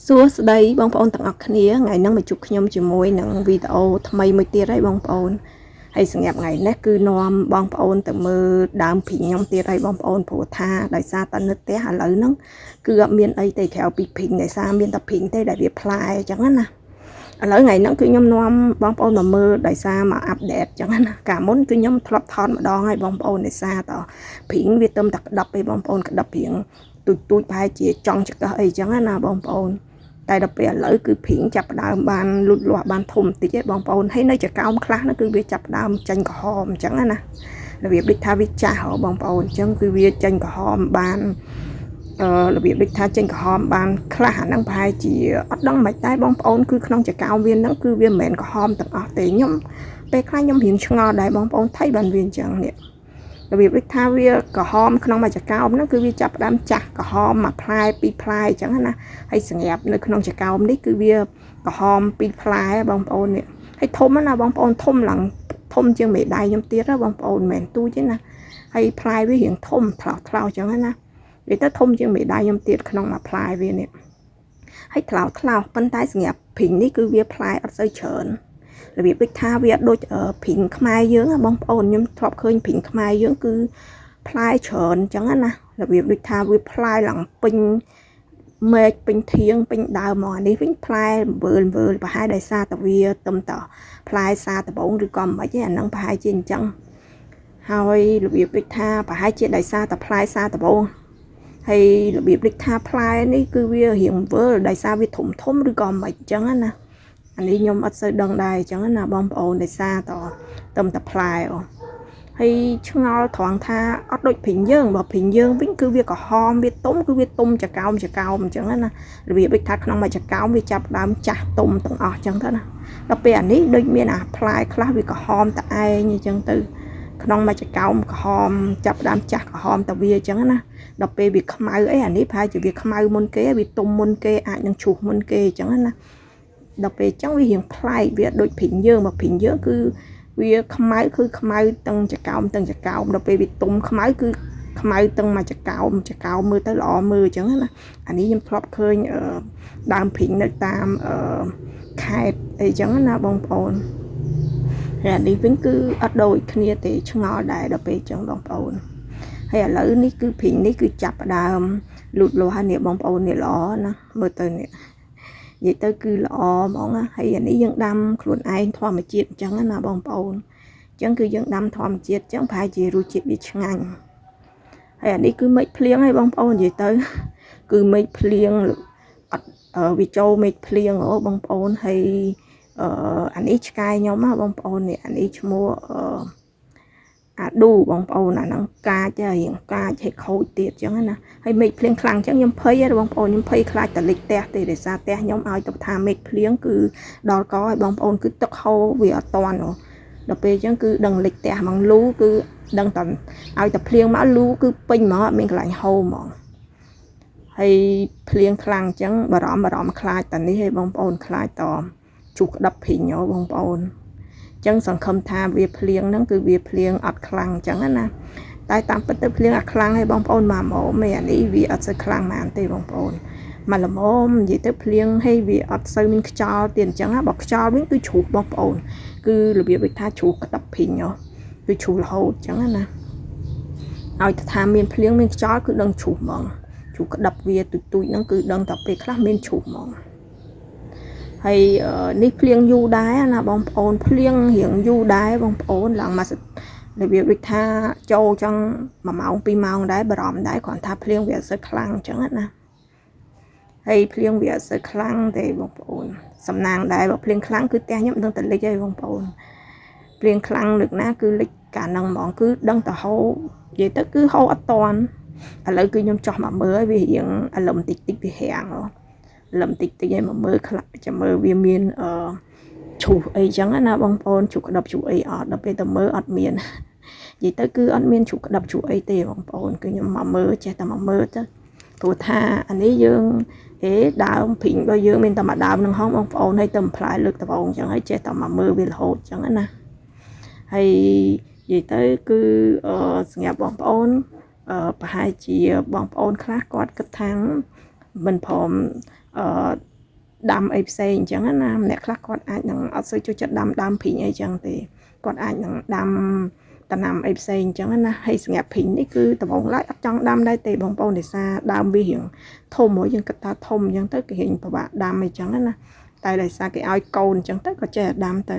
សួស្តីបងប្អូនទាំងអស់គ្នាថ្ងៃនេះមកជួបខ្ញុំជាមួយនឹងវីដេអូថ្មីមួយទៀតហើយបងប្អូនហើយសម្រាប់ថ្ងៃនេះគឺនាំបងប្អូនទៅមើលដើមព្រីងខ្ញុំទៀតហើយបងប្អូនព្រោះថាដោយសារតែនៅផ្ទះឥឡូវហ្នឹងគឺអត់មានអីទេក្រៅពីព្រីងដោយសារមានតែព្រីងទេដែលវាផ្លែអញ្ចឹងណាឥឡូវថ្ងៃហ្នឹងគឺខ្ញុំនាំបងប្អូនមកមើលដោយសារមកអាប់ដេតអញ្ចឹងណាកាលមុនគឺខ្ញុំធ្លាប់ថតម្ដងហើយបងប្អូនដោយសារតព្រីងវាទៅតែក្តាប់ឯងបងប្អូនក្តាប់ព្រីងទូចប្រហែលជាចង់ចកអីអញ្ចឹងណាបងប្អូនតែដល់ពេលឥឡូវគឺព្រីងចាប់ផ្ដើមបានលូតលាស់បានធំតិចឯងបងប្អូនហើយនៅចកោមខ្លះហ្នឹងគឺវាចាប់ផ្ដើមចេញក្រហមអញ្ចឹងណារបៀបដូចថាវាចាស់ហ៎បងប្អូនអញ្ចឹងគឺវាចេញក្រហមបានរបៀបដូចថាចេញក្រហមបានខ្លះអាហ្នឹងប្រហែលជាអត់ដឹងមិនតែបងប្អូនគឺក្នុងចកោមវាហ្នឹងគឺវាមិនមែនក្រហមទាំងអស់ទេខ្ញុំពេលខ្លះខ្ញុំរៀងឆ្ងល់ដែរបងប្អូនថៃបានវាអញ្ចឹងនេះរបៀបដូចថាវាក្រហមក្នុងមួយចកោមហ្នឹងគឺវាចាប់ផ្ដើមចាស់ក្រហមមួយផ្លែពីរផ្លែអញ្ចឹងណាហើយសម្រាប់នៅក្នុងចកោមនេះគឺវាក្រហមពីរផ្លែបងប្អូននេះហើយធំណាបងប្អូនធំឡើងធំជាងមេដៃខ្ញុំទៀតបងប្អូនមិនមែនទូចទេណាហើយផ្លែវារៀងធំថ្លោថ្លោអញ្ចឹងណាវាទៅធំជាងមេដៃខ្ញុំទៀតក្នុងមួយផ្លែវានេះហើយថ្លោថ្លោប៉ុន្តែសម្រាប់ព្រីងនេះគឺវាផ្លែអត់សូវច្រើនរបៀបដូចថាវាដូចព្រីងខ្មែរយើងបងប្អូនខ្ញុំធ្លាប់ឃើញព្រីងខ្មែរយើងគឺផ្លែច្រើនអញ្ចឹងណារបៀបដូចថាវាផ្លែឡើងពេញមេឃពេញធៀងពេញដើមមកអានេះវិញផ្លែវើលប្រហែលដោយសារតែវាទំតផ្លែសាដបងឬក៏មិនទេអាហ្នឹងប្រហែលជាអញ្ចឹងហើយរបៀបដូចថាប្រហែលជាដោយសារតែផ្លែសាដបងហើយរបៀបដូចថាផ្លែនេះគឺវារៀងវើលដោយសារវាធំឬក៏មិនអញ្ចឹងណាអានេះខ្ញុំអត់សូវដឹងដែរអញ្ចឹងណាបងប្អូនដោយសារតែផ្លែហើយឆ្ងល់ត្រង់ថាអត់ដូចព្រីងយើងបើព្រីងយើងវិញគឺវាក្រហមវាទុំគឺវាទុំចកោមអញ្ចឹងណារបៀបដូចថាក្នុងមួយចកោមវាចាប់ដើមចាស់ទុំទាំងអស់អញ្ចឹងទៅណាដល់ពេលអានេះដូចមានអាផ្លែខ្លះវាក្រហមតែឯងអញ្ចឹងទៅក្នុងមួយចកោមក្រហមចាប់ដើមចាស់ក្រហមតែវាអញ្ចឹងណាដល់ពេលវាខ្មៅអីអានេះប្រហែលជាវាខ្មៅមុនគេវាទុំមុនគេអាចនឹងឈូសមុនគេអញ្ចឹងណាដល់ពេលអញ្ចឹងវារៀងប្លែកវាដូចព្រីងយើងមកព្រីងយើងគឺវាខ្មៅគឺខ្មៅទាំងចកោមដល់ពេលវាទុំខ្មៅគឺខ្មៅទាំងមួយចកោមមើលទៅល្អមើលអញ្ចឹងណាអានេះខ្ញុំធ្លាប់ឃើញដើមព្រីងនៅតាមខេត្តអីអញ្ចឹងណាបងប្អូនហើយអានេះវិញគឺអត់ដូចគ្នាទេឆ្ងល់ដែរដល់ពេលអញ្ចឹងបងប្អូនហើយឥឡូវនេះគឺព្រីងនេះគឺចាប់ផ្ដើមលូតលាស់នេះបងប្អូននេះល្អណាមើលទៅនេះនិយាយទៅគឺល្អហ្មងណាហើយអានេះយើងដាំខ្លួនឯងធម្មជាតិអញ្ចឹងណាបងប្អូនអញ្ចឹងគឺយើងដាំធម្មជាតិអញ្ចឹងប្រហែលជារសជាតិវាឆ្ងាញ់ហើយអានេះគឺមេឃភ្លៀងហើយបងប្អូននិយាយទៅគឺមេឃភ្លៀងអត់វាចូលមេឃភ្លៀងបងប្អូនហើយអានេះឆ្កែខ្ញុំណាបងប្អូននេះអានេះឈ្មោះអាឌូបងប្អូនអាហ្នឹងកាចរៀងកាចឲ្យខូចទៀតអញ្ចឹងណាហើយមេឃភ្លៀងខ្លាំងអញ្ចឹងខ្ញុំភ័យបងប្អូនខ្ញុំភ័យខ្លាចតលិចផ្ទះទេដោយសារផ្ទះខ្ញុំឲ្យទៅថាមេឃភ្លៀងគឺដល់កឲ្យបងប្អូនគឺទឹកហូរវាអត់តាន់ដល់ពេលអញ្ចឹងគឺដឹងលិចផ្ទះហ្មងលូគឺដឹងតែឲ្យតែភ្លៀងមកលូគឺពេញហ្មងអត់មានកន្លែងហូរហ្មងហើយភ្លៀងខ្លាំងអញ្ចឹងបារម្ភខ្លាចតែនេះឲ្យបងប្អូនខ្លាចតជុះក្តាប់ព្រីងបងប្អូនអញ្ចឹងសង្ឃឹមថាវាភ្លៀងហ្នឹងគឺវាភ្លៀងអត់ខ្លាំងអញ្ចឹងណាតែតាមពិតទៅភ្លៀងអត់ខ្លាំងឲ្យបងប្អូនមកហ្មងអានេះវាអត់សូវខ្លាំងហ្មងទេបងប្អូនមកល្មមនិយាយទៅភ្លៀងឲ្យវាអត់សូវមានខ្យល់ទៀតអញ្ចឹងណាបើខ្យល់វិញគឺជ្រុះបងប្អូនគឺរបៀបដូចថាជ្រុះក្តាប់ព្រីងគឺជ្រុះរហូតអញ្ចឹងណាឲ្យថាមានភ្លៀងមានខ្យល់គឺដឹងជ្រុះហ្មងជ្រុះក្តាប់វាទូចហ្នឹងគឺដឹងតែពេលខ្លះមានជ្រុះហ្មងហើយនេះភ្លៀងយូរដែរណាបងប្អូនភ្លៀងរៀងយូរដែរបងប្អូនឡើងមករបៀបដូចថាចូលចឹង1ម៉ោង2ម៉ោងដែរបារម្ភដែរគ្រាន់ថាភ្លៀងវាអត់សូវខ្លាំងអញ្ចឹងណាហើយភ្លៀងវាអត់សូវខ្លាំងទេបងប្អូនសំណាងដែរបើភ្លៀងខ្លាំងគឺផ្ទះខ្ញុំដឹងតែលិចហើយបងប្អូនភ្លៀងខ្លាំងលើកណាគឺលិចកាលហ្នឹងហ្មងគឺដឹងតែហូរនិយាយទៅគឺហូរអត់តាន់ឥឡូវគឺខ្ញុំចោះមកមើលហើយវារៀងអាលឹមតិចវារាំងលឹមតិចឲ្យមកមើលខ្លះចាំមើលវាមានឈូសអីចឹងណាបងប្អូនឈូសក្តាប់ឈូសអីអត់ដល់ពេលទៅមើលអត់មាននិយាយទៅគឺអត់មានឈូសក្តាប់ឈូសអីទេបងប្អូនគឺខ្ញុំមកមើលចេះតែមកមើលទៅព្រោះថាអានេះយើងដើមព្រីងរបស់យើងមានតែមួយដើមនឹងហងបងប្អូនហើយទៅផ្លែលើកដបងចឹងហើយចេះតែមកមើលវារហូតចឹងណាហើយនិយាយទៅគឺសម្រាប់បងប្អូនប្រហែលជាបងប្អូនខ្លះគាត់គិតថាមិនព្រម đam ấy xe chẳng á nam nè khác còn ai nằng ở xây cho chất đam phình ấy chẳng thì còn ai nằng đam ta nằm ấy xe chẳng á na hay nghe phình ấy cứ ta bóng lại trong đam đây tề bóng bóng để xa đam vi hiện thôm mỗi dân ta thôm dân tới cái hiện của bạn đam ấy chẳng á na tại đây xa cái ai câu chẳng tới có trẻ đam từ